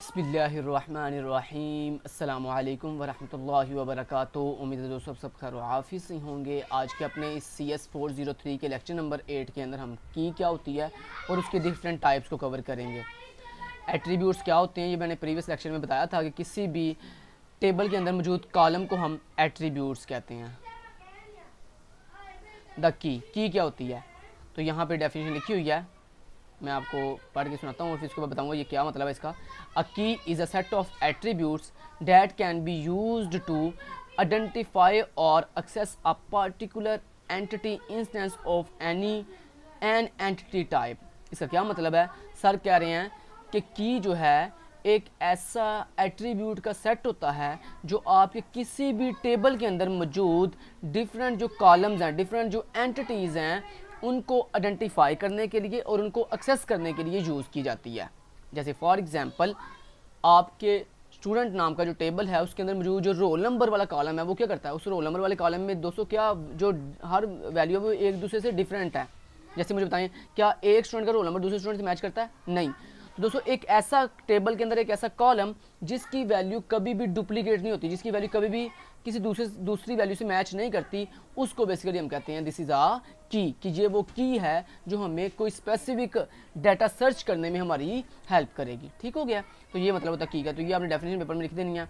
बिस्मिल्लाहिर्रहमानिर्रहीम अस्सलामुअलैकुम वरहमतुल्लाहि वबरकातुहू। उम्मीद है दोस्तों सब खैर आफिस से होंगे। आज के अपने इस CS403 के लेक्चर नंबर 8 के अंदर हम की क्या होती है और उसके डिफरेंट टाइप्स को कवर करेंगे। एट्रीब्यूट्स क्या होते हैं ये मैंने प्रीवियस लेक्चर में बताया था कि किसी भी टेबल के अंदर मौजूद कॉलम को हम एट्रीब्यूट्स कहते हैं। द की क्या होती है, तो यहाँ पर डेफिनेशन लिखी हुई है, मैं आपको पढ़ के सुनाता हूँ और फिर उसके बाद बताऊँगा ये क्या मतलब है इसका। A key is a set of attributes that can be used to identify or access a particular entity instance of an entity type. इसका क्या मतलब है? सर कह रहे हैं कि की जो है एक ऐसा एट्रीब्यूट का सेट होता है जो आपके किसी भी टेबल के अंदर मौजूद डिफरेंट जो कॉलम्स हैं, डिफरेंट जो एंटिटीज़ हैं, उनको आइडेंटिफाई करने के लिए और उनको एक्सेस करने के लिए यूज़ की जाती है। जैसे फॉर एग्जांपल आपके स्टूडेंट नाम का जो टेबल है उसके अंदर मौजूद जो रोल नंबर वाला कॉलम है वो क्या करता है, उस रोल नंबर वाले कॉलम में दोस्तों क्या जो हर वैल्यू है वो एक दूसरे से डिफरेंट है। जैसे मुझे बताएं, क्या एक स्टूडेंट का रोल नंबर दूसरे स्टूडेंट से मैच करता है? नहीं। तो दोस्तों एक ऐसा टेबल के अंदर एक ऐसा कॉलम जिसकी वैल्यू कभी भी डुप्लीकेट नहीं होती, जिसकी वैल्यू कभी भी किसी दूसरी वैल्यू से मैच नहीं करती, उसको बेसिकली हम कहते हैं दिस इज़ आ की, कि ये वो की है जो हमें कोई स्पेसिफिक डाटा सर्च करने में हमारी हेल्प करेगी। ठीक हो गया, तो ये मतलब होता है की का। तो ये आपने डेफिनेशन पेपर में लिख देनी है।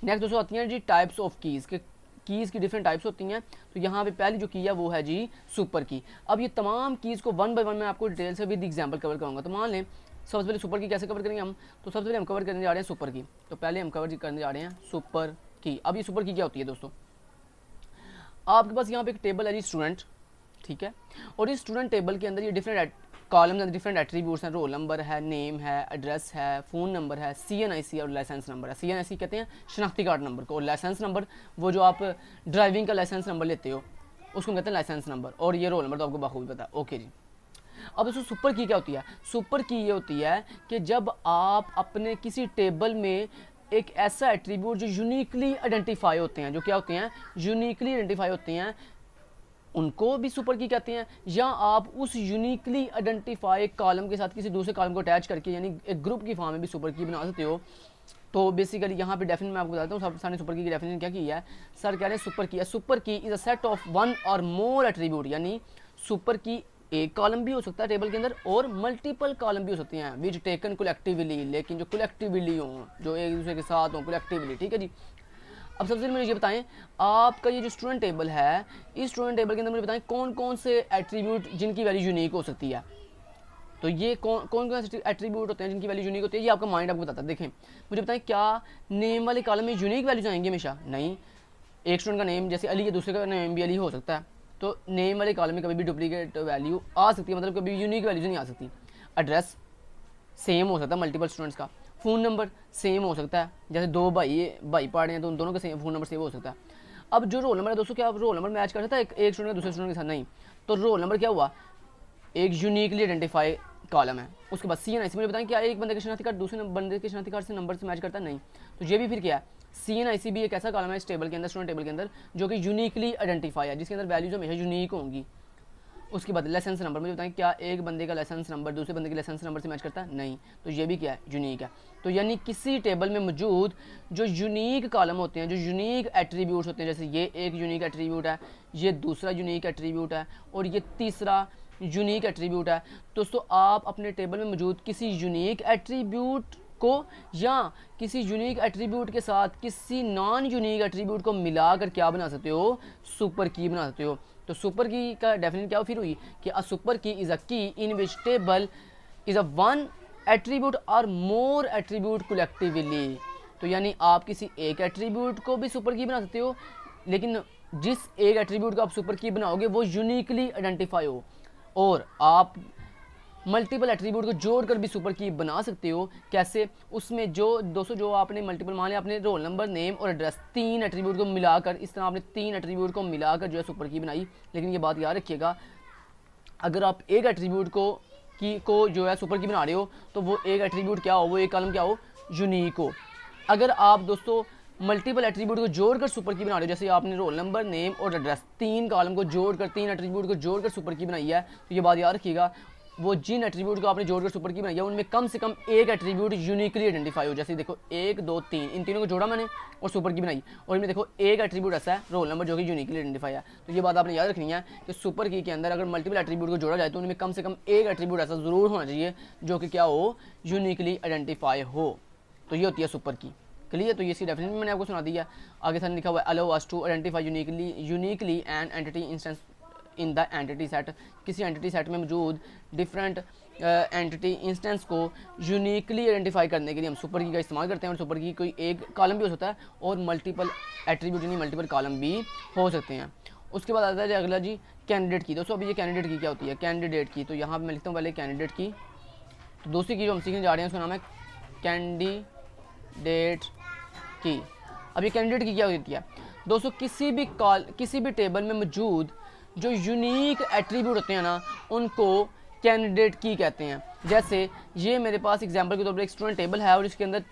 नेक्स्ट दोस्तों आती हैं जी टाइप्स ऑफ कीज़ के। कीज़ की डिफरेंट टाइप्स होती हैं। तो यहाँ पे पहली जो की है वो है जी सुपर की। अब ये तमाम कीज़ को वन बाय वन मैं आपको डिटेल से विद एग्जाम्पल कवर करूँगा। तो मान लें सबसे पहले सुपर की कैसे कवर करेंगे हम, तो सबसे पहले हम कवर करने जा रहे हैं सुपर की। तो पहले हम कवर करने जा रहे हैं सुपर की। अब ये सुपर की क्या होती है दोस्तों, आपके पास यहाँ पे एक टेबल है जी स्टूडेंट, ठीक है, और इस स्टूडेंट टेबल के अंदर ये डिफरेंट कॉलम्स हैं, डिफरेंट एट्रीब्यूट्स हैं, रोल नंबर है, नेम है, एड्रेस है, फ़ोन नंबर है, CNIC और लाइसेंस नंबर है। CNIC कहते हैं शनाख्ती कार्ड नंबर को, और लाइसेंस नंबर वो जो आप ड्राइविंग का लाइसेंस नंबर लेते हो उसको कहते हैं लाइसेंस नंबर, और ये रोल नंबर तो आपको बखूबी पता है। ओके जी। अब दोस्तों सुपर की क्या होती है? सुपर की ये होती है कि जब आप अपने किसी टेबल में एक ऐसा एट्रीब्यूट जो यूनिकली आइडेंटिफाई होते हैं, जो क्या होते हैं, यूनिकली आइडेंटिफाई होते हैं, उनको भी सुपर की कहते हैं। या आप उस यूनिकली आइडेंटिफाई कॉलम के साथ किसी दूसरे कॉलम को अटैच करके यानी एक ग्रुप की फॉर्म में भी सुपर की बना सकते हो। तो बेसिकली यहाँ पे डेफिनेशन मैं आपको बताता हूँ। सब सारे सुपर की डेफिनेशन क्या की है, सर कह रहे हैं सुपर की है, सुपर की is a set of one or more attribute, यानी सुपर की एक कॉलम भी हो सकता है टेबल के अंदर और मल्टीपल कॉलम भी हो सकती हैं, विच टेकन कलेक्टिवली, लेकिन जो कलेक्टिवली हों, जो एक दूसरे के साथ हों, कलेक्टिवली। ठीक है जी। अब सबसे पहले मुझे ये बताएं, आपका ये जो स्टूडेंट टेबल है, इस स्टूडेंट टेबल के अंदर मुझे बताएं कौन कौन से एट्रीब्यूट जिनकी वैल्यू यूनिक हो सकती है। तो ये कौन कौन से एट्रीब्यूट होते हैं जिनकी वैल्यू यूनिक होती है, ये आपका माइंड आपको बताता है। देखें मुझे बताएं, क्या नेम वाले कॉलम में यूनिक वैल्यूज आएंगे हमेशा? नहीं। एक स्टूडेंट का नेम जैसे अली है, दूसरे का नेम भी अली हो सकता है, तो नेम वाले कॉलम में कभी भी डुप्लीकेट वैल्यू आ सकती है, मतलब कभी यूनिक वैल्यूज नहीं आ सकती। एड्रेस सेम हो सकता है मल्टीपल स्टूडेंट्स का, फ़ोन नंबर सेम हो सकता है, जैसे दो भाई पढ़ रहे हैं तो उन दोनों का सेम फ़ोन नंबर सेम हो सकता है। अब जो रोल नंबर है दोस्तों, क्या रोल नंबर मैच कर सकता है एक स्टूडेंट का दूसरे स्टूडेंट के साथ? नहीं। तो रोल नंबर क्या हुआ, एक यूनिकली आइडेंटिफाई कॉलम है। उसके बाद CNIC मुझे बताएं, क्या एक बंदे के शनाख्ती कार्ड दूसरे बंदे के शनाख्ती कार्ड से नंबर से मैच करता है? नहीं। तो ये भी फिर क्या है, CNIC भी एक ऐसा कॉलम है इस टेबल के अंदर, स्टूडेंट टेबल के अंदर, जो कि यूनिकली आइडेंटिफाई है, जिसके अंदर वैल्यूज हमेशा यूनिक होंगी। उसके बाद लाइसेंस नंबर मुझे बताएं, क्या एक बंदे का लाइसेंस नंबर दूसरे बंदे के लाइसेंस नंबर से मैच करता है? नहीं। तो ये भी क्या है, यूनिक है। तो यानी किसी टेबल में मौजूद जो यूनिक कॉलम होते हैं, जो यूनिक एट्रीब्यूट्स होते हैं, जैसे ये एक यूनिक एट्रीब्यूट है, ये दूसरा यूनिक एट्रीब्यूट है, और ये तीसरा यूनिक एट्रीब्यूट है। दोस्तों आप अपने टेबल में मौजूद किसी यूनिक एट्रीब्यूट को या किसी यूनिक एट्रीब्यूट के साथ किसी नॉन यूनिक एट्रीब्यूट को मिलाकर क्या बना सकते हो, सुपर की बना सकते हो। तो सुपर की का डेफिनेशन क्या फिर हुई कि अ सुपर की is a key in which table is a one attribute or more attribute collectively. तो यानी आप किसी एक एट्रीब्यूट को भी सुपर की बना सकते हो, लेकिन जिस एक एट्रीब्यूट को आप सुपर की बनाओगे वो यूनिकली आइडेंटिफाई हो, और आप मल्टीपल एट्रीब्यूट को जोड़कर भी सुपर की बना सकते हो। कैसे? उसमें जो दोस्तों जो आपने मल्टीपल मान लिया, आपने रोल नंबर, नेम और एड्रेस, तीन एट्रीब्यूट को मिलाकर, इस तरह आपने तीन एट्रीब्यूट को मिलाकर जो है सुपर की बनाई। लेकिन ये बात याद रखिएगा, अगर आप एक एट्रीब्यूट को जो है सुपर की बना रहे हो तो वो एक एट्रीब्यूट क्या हो, वो एक कॉलम क्या हो, यूनिक हो। अगर आप दोस्तों मल्टीपल एट्रीब्यूट को जोड़कर सुपर की बना रहे हो, जैसे आपने रोल नंबर, नेम और एड्रेस, तीन कॉलम को जोड़कर, तीन एट्रीब्यूट को जोड़कर सुपर की बनाई है, तो ये बात याद रखिएगा, वो जिन एट्रीब्यूट को आपने जोड़कर सुपर की बनाई है उनमें कम से कम एक एट्रीब्यूट यूनिकली आइडेंटिफाई हो। जैसे देखो 1 2 3 इन तीनों को जोड़ा मैंने और सुपर की बनाई, और इनमें देखो एक एट्रीब्यूट ऐसा है रोल नंबर जो कि यूनिकली आइडेंटिफाई है। तो ये बात आपने याद रखनी है कि सुपर की के अंदर अगर मल्टीपल एट्रीब्यूट को जोड़ा जाए तो उनमें कम से कम एक एट्रीब्यूट ऐसा ज़रूर होना चाहिए जो कि क्या हो, यूनिकली आइडेंटिफाई हो। तो ये होती है सुपर की। क्लियर? तो ये इसकी डेफिनेशन मैंने आपको सुना दी है। आगे सामने लिखा हुआ है allow us to identify uniquely an entity instance in the entity set. किसी एंटिटी सेट में मौजूद डिफरेंट एंटिटी इंस्टेंस को यूनिकली आइडेंटिफाई करने के लिए हम सुपर की का इस्तेमाल करते हैं। और सुपर की कोई एक कॉलम भी हो सकता है और मल्टीपल एट्रीब्यूट यानी मल्टीपल कॉलम भी हो सकते हैं। उसके बाद आता है अगला जी कैंडिडेट की। दोस्तों अभी ये कैंडिडेट की क्या होती है, कैंडिडेट की। तो यहाँ पर मैं लिखता हूँ पहले कैंडिडेट की। तो दूसरी की जो हम सीखने जा रहे हैं उसका नाम है कैंडिडेट की। अब ये कैंडिडेट की क्या होती है दोस्तों, किसी भी टेबल में मौजूद जो यूनिक एट्रीब्यूट होते हैं ना उनको कैंडिडेट की कहते हैं। जैसे ये मेरे पास एग्जांपल के तौर पर एक स्टूडेंट टेबल है और इसके अंदर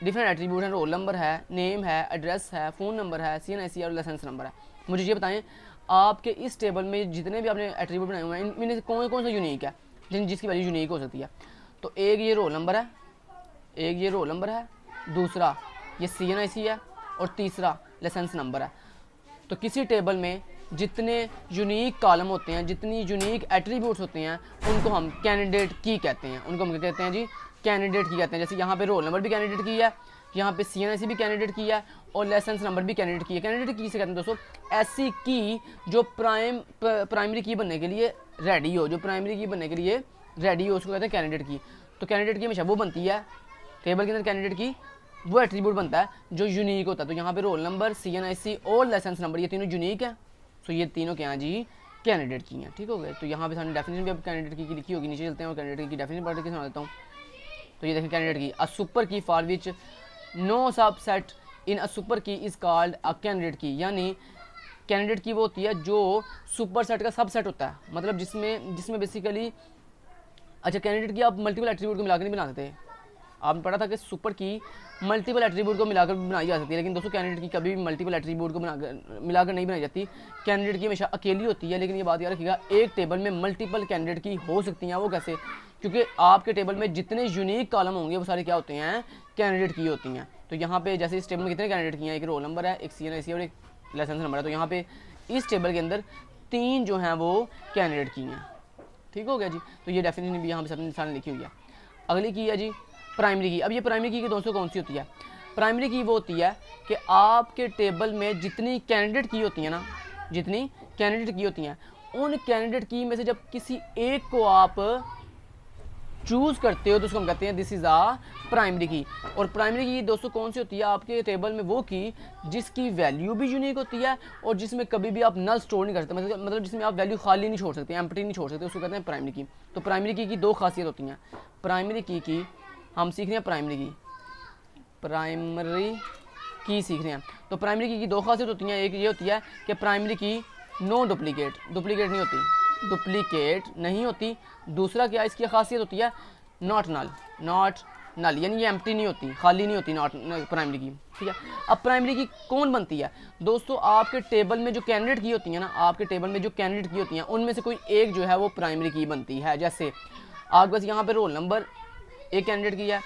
डिफरेंट एट्रीब्यूट हैं, रोल नंबर है, नेम है, एड्रेस है, फ़ोन नंबर है, CNIC और लाइसेंस नंबर है। मुझे ये बताएं आपके इस टेबल में जितने भी आपने एट्रीब्यूट बनाए हुए हैं इनमें से कौन कौन सा यूनिक है, जिसकी वैल्यू यूनिक हो सकती है। तो एक ये रोल नंबर है, एक ये रोल नंबर है, दूसरा ये CNIC है और तीसरा लाइसेंस नंबर है। तो किसी टेबल में जितने यूनिक कॉलम होते हैं, जितनी यूनिक एट्रीब्यूट्स होते हैं उनको हम कैंडिडेट की कहते हैं। उनको हम क्या कहते हैं जी, कैंडिडेट की कहते हैं। जैसे यहाँ पे रोल नंबर भी कैंडिडेट की है, यहाँ पे CNIC भी कैंडिडेट की है और लाइसेंस नंबर भी कैंडिडेट की है। कैंडिडेट की से कहते हैं दोस्तों ऐसी की जो प्राइमरी की बनने के लिए रेडी हो, जो प्राइमरी की बनने के लिए रेडी हो उसको कहते हैं कैंडिडेट की। तो कैंडिडेट की हमेशा वो बनती है टेबल के अंदर, कैंडिडेट की वो एट्रीब्यूट बनता है जो यूनिक होता है। तो यहाँ पे रोल नंबर, CNIC और लाइसेंस नंबर ये तीनों यूनिक है। सो ये तीनों क्या हैं जी, कैंडिडेट की हैं। ठीक हो गए? तो यहाँ पे सामने डेफिनेशन भी अब कैंडिडेट की लिखी होगी, नीचे चलते हैं और कैंडिडेट की डेफिनेशन पढ़ के सुना देता हूँ। तो ये देखें candidate key, a super key for which no subset in a super key is called a candidate key. यानी कैंडिडेट की वो होती है जो सुपर सेट का सबसेट होता है, मतलब जिसमें बेसिकली अच्छा कैंडिडेट की आप मल्टीपल एट्रीब्यूट को मिलाकर नहीं बना सकते। आपने पढ़ा था कि सुपर की मल्टीपल एट्रीब्यूट को मिलाकर बनाई जा सकती है, लेकिन दोस्तों कैंडिडेट की कभी भी मल्टीपल एट्रीब्यूट को मिलाकर नहीं बनाई जाती। कैंडिडेट की हमेशा अकेली होती है। लेकिन ये बात याद रखिएगा एक टेबल में मल्टीपल कैंडिडेट की हो सकती हैं। वो कैसे? क्योंकि आपके टेबल में जितने यूनिक कॉलम होंगे वो सारे क्या होते हैं, कैंडिडेट की होती हैं। तो यहाँ पे जैसे इस टेबल में कितने कैंडिडेट की हैं, एक रोल नंबर है, एक CNIC और एक लाइसेंस नंबर है। तो यहाँ पे इस टेबल के अंदर 3 जो हैं वो कैंडिडेट की हैं। ठीक हो गया जी? तो ये डेफिनेशन भी यहाँ पे सामने लिखी हुई है। अगली की है जी प्राइमरी की। अब ये प्राइमरी की दोस्तों कौन सी होती है? प्राइमरी की वो होती है कि आपके टेबल में जितनी कैंडिडेट की होती है ना, जितनी कैंडिडेट की होती हैं उन कैंडिडेट की में से जब किसी एक को आप चूज़ करते हो तो उसको हम कहते हैं दिस इज़ आ प्राइमरी की। और प्राइमरी की दोस्तों कौन सी होती है आपके टेबल में? वो की जिसकी वैल्यू भी यूनिक होती है और जिसमें कभी भी आप नल स्टोर नहीं कर सकते, मतलब जिसमें आप वैल्यू खाली नहीं छोड़ सकते, एम्प्टी नहीं छोड़ सकते, उसको कहते हैं प्राइमरी की। तो प्राइमरी की 2 खासियत होती हैं। प्राइमरी की हम सीख रहे हैं प्राइमरी की सीख रहे हैं। तो प्राइमरी की 2 खासियत होती हैं। एक ये होती है कि प्राइमरी की नो डुप्लीकेट नहीं होती। दूसरा क्या इसकी खासियत होती है, नॉट नल यानी ये एम्प्टी नहीं होती, खाली नहीं होती नॉट प्राइमरी की। ठीक है? अब प्राइमरी की कौन बनती है दोस्तों? आपके टेबल में जो कैंडिडेट की होती है ना, आपके टेबल में जो कैंडिडेट की होती हैं उनमें से कोई एक जो है वो प्राइमरी की बनती है। जैसे आपके पास यहाँ पे रोल नंबर एक कैंडिडेट की है,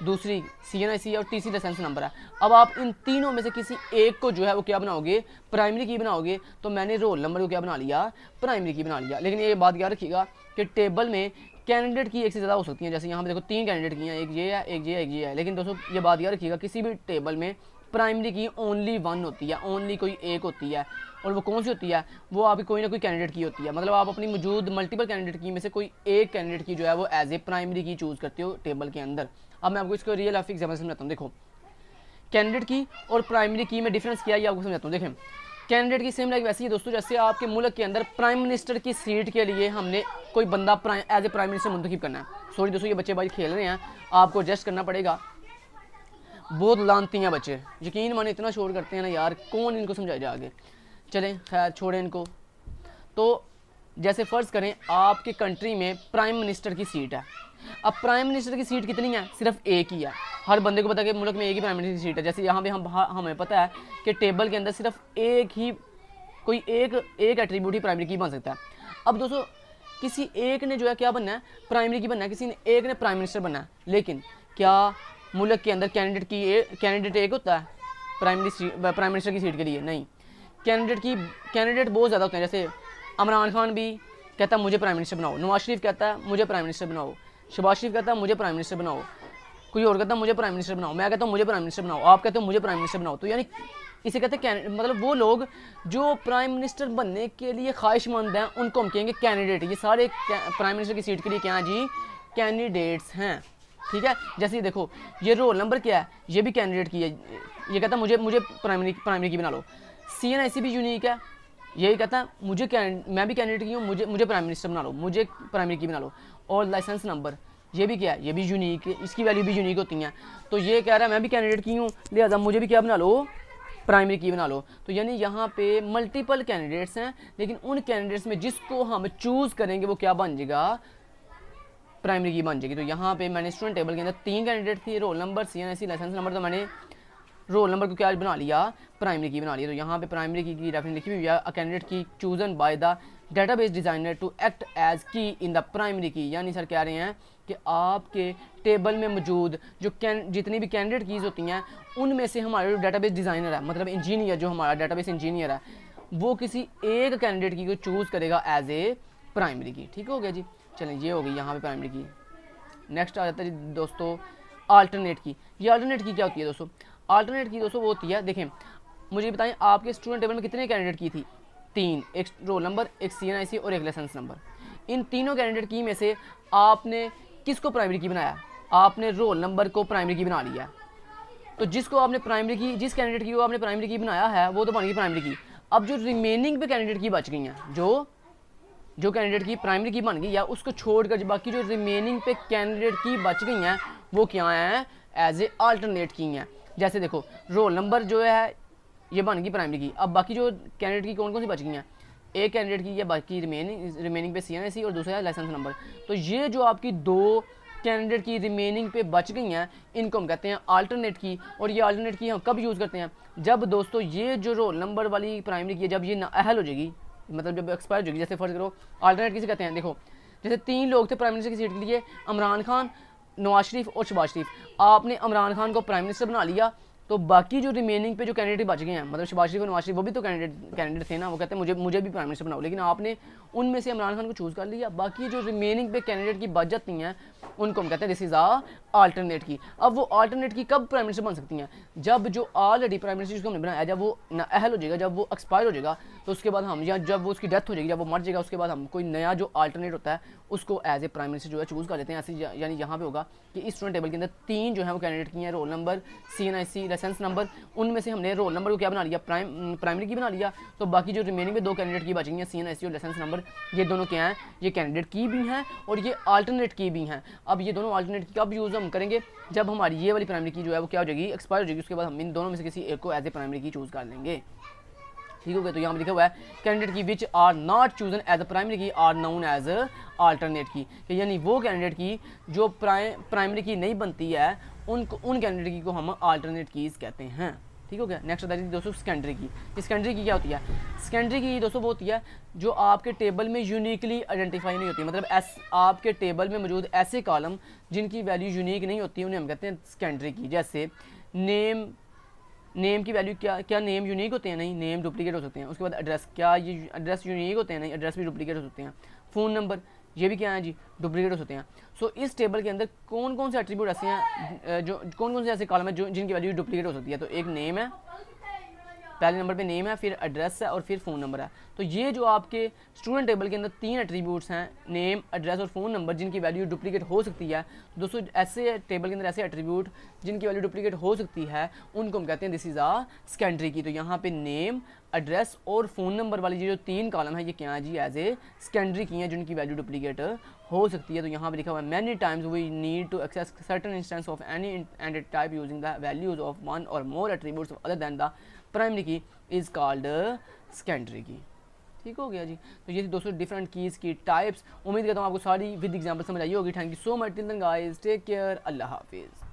दूसरी CNIC और तीसरी लाइसेंस नंबर है। अब आप इन तीनों में से किसी एक को जो है वो क्या बनाओगे, प्राइमरी की बनाओगे। तो मैंने रोल नंबर को क्या बना लिया, प्राइमरी की बना लिया। लेकिन ये बात याद रखिएगा कि टेबल में कैंडिडेट की एक से ज़्यादा हो सकती है। जैसे यहाँ पे देखो 3 कैंडिडेट की हैं, एक ये है, एक ये है। लेकिन दोस्तों ये बात याद रखिएगा किसी भी टेबल में प्राइमरी की ओनली 1 होती है, ओनली कोई एक होती है। और वो कौन सी होती है? वो आपकी कोई ना कोई कैंडिडेट की होती है। मतलब आप अपनी मौजूद मल्टीपल कैंडिडेट की में से कोई एक कैंडिडेट की जो है वो एज ए प्राइमरी की चूज़ करते हो टेबल के अंदर। अब मैं आपको इसको रियल लाइफ एग्जाम्पल समझाता हूँ। देखो कैंडिडेट की और प्राइमरी की में डिफरेंस किया, ये आपको समझाता हूँ। देखें कैंडिडेट की सेम लाइक वैसी है दोस्तों जैसे आपके मुल्क के अंदर प्राइम मिनिस्टर की सीट के लिए हमने कोई बंदा एज ए प्राइम मिनिस्टर मुंतखब करना है। सॉरी दोस्तों ये बच्चे भाई खेल रहे हैं, आपको एडजस्ट करना पड़ेगा। बहुत लानती हैं बच्चे, यकीन माने इतना शोर करते हैं ना यार, कौन इनको समझाएगा आगे। चलें खैर छोड़ें इनको। तो जैसे फ़र्ज़ करें आपके कंट्री में प्राइम मिनिस्टर की सीट है। अब प्राइम मिनिस्टर की सीट कितनी है? सिर्फ एक ही है। हर बंदे को पता है कि मुल्क में एक ही प्राइम मिनिस्टर की सीट है। जैसे यहाँ पे हमें पता है कि टेबल के अंदर सिर्फ एक ही कोई एक एट्रीब्यूट ही प्राइमरी की बन सकता है। अब दोस्तों किसी एक ने जो है क्या बनना है, प्राइमरी की बनना है, किसी ने एक ने प्राइम मिनिस्टर बनना है। लेकिन क्या मुल्क के अंदर कैंडिडेट एक होता है प्राइम मिनिस्टर की सीट के लिए? नहीं, कैंडिडेट बहुत ज़्यादा होते हैं। जैसे इमरान खान भी कहता है मुझे प्राइम मिनिस्टर बनाओ, नवाज शरीफ कहता है मुझे प्राइम मिनिस्टर बनाओ, शहबाज शरीफ कहता है मुझे प्राइम मिनिस्टर बनाओ, कोई और कहता है मुझे प्राइम मिनिस्टर बनाओ, मैं कहता हूँ मुझे प्राइम मिनिस्टर बनाओ, आप कहते हो मुझे प्राइम मिनिस्टर बनाओ। तो यानी इसे कहते हैं मतलब वो लोग जो प्राइम मिनिस्टर बनने के लिए ख्वाहिशमंद हैं उनको हम कहेंगे कैंडिडेट। ये सारे प्राइम मिनिस्टर की सीट के लिए क्या हैं जी, कैंडिडेट्स हैं। ठीक है, जैसे ये देखो ये रोल नंबर क्या है, ये भी कैंडिडेट की है, ये कहता है मुझे प्राइमरी की बना लो। CNIC भी यूनिक है, यही कहता है मैं भी कैंडिडेट की हूँ, मुझे प्राइम मिनिस्टर बना लो, मुझे प्राइमरी की बना लो। और लाइसेंस नंबर ये भी क्या है, ये भी यूनिक है, इसकी वैल्यू भी यूनिक होती हैं। तो ये कह रहा है मैं भी कैंडिडेट की हूँ, लिहाजा मुझे भी क्या बना लो, प्राइमरी की बना लो। तो यानी यहाँ पे मल्टीपल कैंडिडेट्स हैं, लेकिन उन कैंडिडेट्स में जिसको हम चूज़ करेंगे वो क्या बन जाएगा, प्राइमरी की बन जाएगी। तो यहाँ पे मैंने स्टूडेंट टेबल के अंदर 3 कैंडिडेट थे, roll number, CNIC, license number, तो मैंने रोल नंबर को क्या बना लिया, प्राइमरी की बना लिया। तो यहाँ पे प्राइमरी की रेफरेंस लिखी हुई है, a candidate key chosen by the database designer to act as key in the primary की। यानी सर कह रहे हैं कि आपके टेबल में मौजूद जो जितनी भी कैंडिडेट कीज़ होती हैं उनमें से हमारे जो डेटाबेस डिज़ाइनर है, मतलब इंजीनियर, जो हमारा डेटाबेस इंजीनियर है, वो किसी एक कैंडिडेट की को चूज़ करेगा एज ए प्राइमरी की। ठीक हो गया जी, चलें ये हो गई यहाँ पे प्राइमरी की। नेक्स्ट आ जाता है जी दोस्तों अल्टरनेट की। ये अल्टरनेट की क्या होती है दोस्तों, अल्टरनेट की दोस्तों वो होती है, देखें मुझे बताएं आपके स्टूडेंट टेबल में कितने कैंडिडेट की थी, 3, एक रोल नंबर, एक CNIC और एक लाइसेंस नंबर। इन तीनों कैंडिडेट की में से आपने किसको प्राइमरी की बनाया, आपने रोल नंबर को प्राइमरी की बना लिया। तो जिसको आपने प्राइमरी की, जिस कैंडिडेट की वो आपने प्राइमरी की बनाया है वो तो बन गई प्राइमरी की। अब जो रिमेनिंग पे कैंडिडेट की बच गई हैं, जो कैंडिडेट की प्राइमरी की बन गई या उसको छोड़कर बाकी जो रिमेनिंग पे कैंडिडेट की बच गई हैं वो क्या हैं, एज ए अल्टरनेट की हैं। जैसे देखो रोल नंबर जो है ये बन गई प्राइमरी की। अब बाकी जो कैंडिडेट की कौन कौन सी बच गई हैं, एक कैंडिडेट की या बाकी रिमेनिंग पे CNIC और दूसरा है लाइसेंस नंबर। तो ये जो आपकी 2 कैंडिडेट की रिमेनिंग पे बच गई हैं इनको हम कहते हैं अल्टरनेट की। और ये अल्टरनेट की हम कब यूज़ करते हैं, जब दोस्तों ये जो रोल नंबर वाली प्राइमरी की है जब ये नाअहल हो जाएगी, मतलब जब एक्सपायर हो जाएगी। जैसे फर्ज करो अल्टरनेट किसे कहते हैं, देखो जैसे 3 लोग थे प्राइम मिनिस्टर की सीट के लिए, इमरान खान, नवाज शरीफ और शहबाज शरीफ। आपने इमरान खान को प्राइम मिनिस्टर बना लिया, तो बाकी जो रिमेनिंग पे जो कैंडिडेट बच गए हैं, मतलब शहबाज शरीफ और नवाज शरीफ वो भी तो कैंडिडेट थे ना, वो कहते हैं मुझे भी प्राइम मिनिस्टर बनाओ। लेकिन आपने उनमें से इमरान खान को चूज़ कर लिया, बाकी जो रिमेनिंग पे कैंडिडेट की बच जाती हैं उनको हम कहते हैं दिस इज़ आ अल्टरनेट की। अब वो अल्टरनेट की कब प्राइम मिनिस्टर बन सकती हैं, जब जो ऑलरेडी प्राइम मिनिस्टर जिसको हमने बनाया जब वो नाअहल हो जाएगा, जब वो एक्सपायर हो जाएगा, तो उसके बाद हम, या जब वो उसकी डेथ हो जाएगी, जब वो मर जाएगा, उसके बाद हम कोई नया जो अल्टरनेट होता है उसको एज ए प्राइम मिनिस्टर जो है चूज़ कर लेते हैं। ऐसे यानी यहाँ पे होगा कि इस स्टूडेंट टेबल के अंदर 3 जो है वो कैंडिडेट की हैं, roll number, CNIC, license number, उनमें से हमने रोल नंबर को क्या बना लिया, प्राइमरी की बना लिया। तो बाकी जो रिमेनिंग में 2 कैंडिडेट की बच गई हैं, CNIC और लाइसेंस नंबर, ये दोनों क्या हैं, ये कैंडिडेट की भी हैं और ये अल्टरनेट की भी हैं। अब ये दोनों अल्टरनेट की कब यूज़ हम करेंगे, जब हमारी ये वाली प्राइमरी की जो है वो क्या हो जाएगी, एक्सपायर हो जाएगी। उसके बाद हम इन दोनों में से किसी एक को एज ए प्राइमरी की चूज़ कर लेंगे। ठीक हो गया, तो यहाँ पर लिखा हुआ है candidate key which are not chosen as a primary key are known as alternate key. यानी वो कैंडिडेट की जो प्राइमरी की नहीं बनती है उन कैंडिडेट की को हम अल्टरनेट कीज कहते हैं। ठीक हो गया। नेक्स्ट बताइए दोस्तों सेकेंडरी की। सेकेंडरी की क्या होती है, सेकेंडरी की दोस्तों वो होती है जो आपके टेबल में यूनिकली आइडेंटिफाई नहीं होती, मतलब आपके टेबल में मौजूद ऐसे कॉलम जिनकी वैल्यू यूनिक नहीं होती उन्हें हम कहते हैं सेकेंडरी की। जैसे नेम की वैल्यू, क्या नेम यूनिक होते हैं, नहीं, नेम डुप्लीकेट हो सकते हैं। उसके बाद एड्रेस, क्या ये एड्रेस यूनिक होते हैं, नहीं, एड्रेस भी डुप्लीकेट हो सकते हैं। फ़ोन नंबर, ये भी क्या है जी, डुप्लीकेट हो सकते हैं। सो इस टेबल के अंदर कौन कौन से एट्रीब्यूट ऐसे हैं जो कौन कौन से ऐसे कॉलम है जो जिनकी वैल्यू डुप्लीकेट हो सकती है। तो एक नेम है, पहले नंबर पे नेम है, फिर एड्रेस है और फिर फ़ोन नंबर है। तो ये जो आपके स्टूडेंट टेबल के अंदर 3 एट्रीब्यूट्स हैं, नेम, एड्रेस और फ़ोन नंबर, जिनकी वैल्यू डुप्लीकेट हो सकती है। दोस्तों ऐसे टेबल के अंदर ऐसे एट्रीब्यूट जिनकी वैल्यू डुप्लीकेट हो सकती है उनको हम कहते हैं दिस इज़ आ सेकेंडरी की। तो यहाँ पे नेम, एड्रेस और फ़ोन नंबर वाली जो 3 कॉलम है ये क्या है जी, एज ए सेकेंडरी की हैं जिनकी वैल्यू डुप्लीकेट हो सकती है। तो यहाँ पे लिखा हुआ है many times we need to access certain instance of any end type using the values of one or more attributes other than the primary key is called secondary key. ठीक हो गया जी। तो ये थी दोस्तों डिफरेंट कीज़ की types. उम्मीद करता हूँ आपको सारी विद एग्जाम्पल समझ आई होगी। Thank you so much, till then guys, take care, अल्लाह हाफिज़।